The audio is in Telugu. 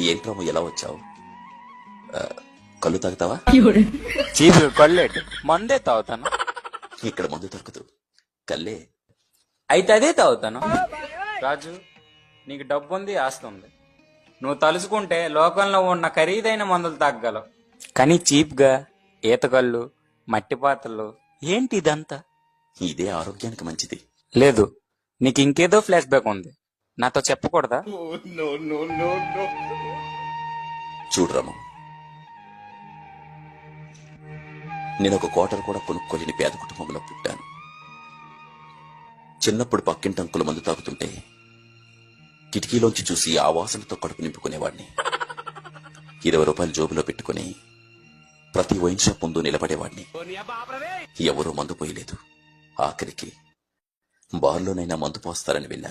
ఏంట్రా ఎలా వచ్చావు? కళ్ళు తాగుతావా? చీపు కళ్ళేటి మందే తాగుతాను. ఇక్కడ మందు దొరకదు, కల్లే. అయితే అదే తాగుతాను. రాజు, నీకు డబ్బు ఉంది, ఆస్తి ఉంది. నువ్వు తలుచుకుంటే లోకంలో ఉన్న ఖరీదైన మందులు తాగలవు. కానీ చీప్గా ఈతకళ్ళు, మట్టి పాత్రలు ఏంటి ఇదంతా? ఇదే ఆరోగ్యానికి మంచిది. లేదు, నీకు ఇంకేదో ఫ్లాష్ బ్యాక్ ఉంది, నాతో చెప్పకూడదా? చూడు రాము, నేను ఒక క్వార్టర్ కూడా కొనుక్కోలేని పేద కుటుంబంలో పుట్టాను. చిన్నప్పుడు పక్కింటి అంకులు మందు తాగుతుంటే కిటికీలోంచి చూసి ఆ వాసనతో కడుపు నింపుకునేవాడిని. 20 రూపాయలు జోబులో పెట్టుకుని ప్రతి వైన్ షాప్ ముందు నిలబడేవాడిని. ఎవరూ మందు పోయలేదు. ఆఖరికి బార్లోనైనా మందు పోస్తారని వెళ్ళాను.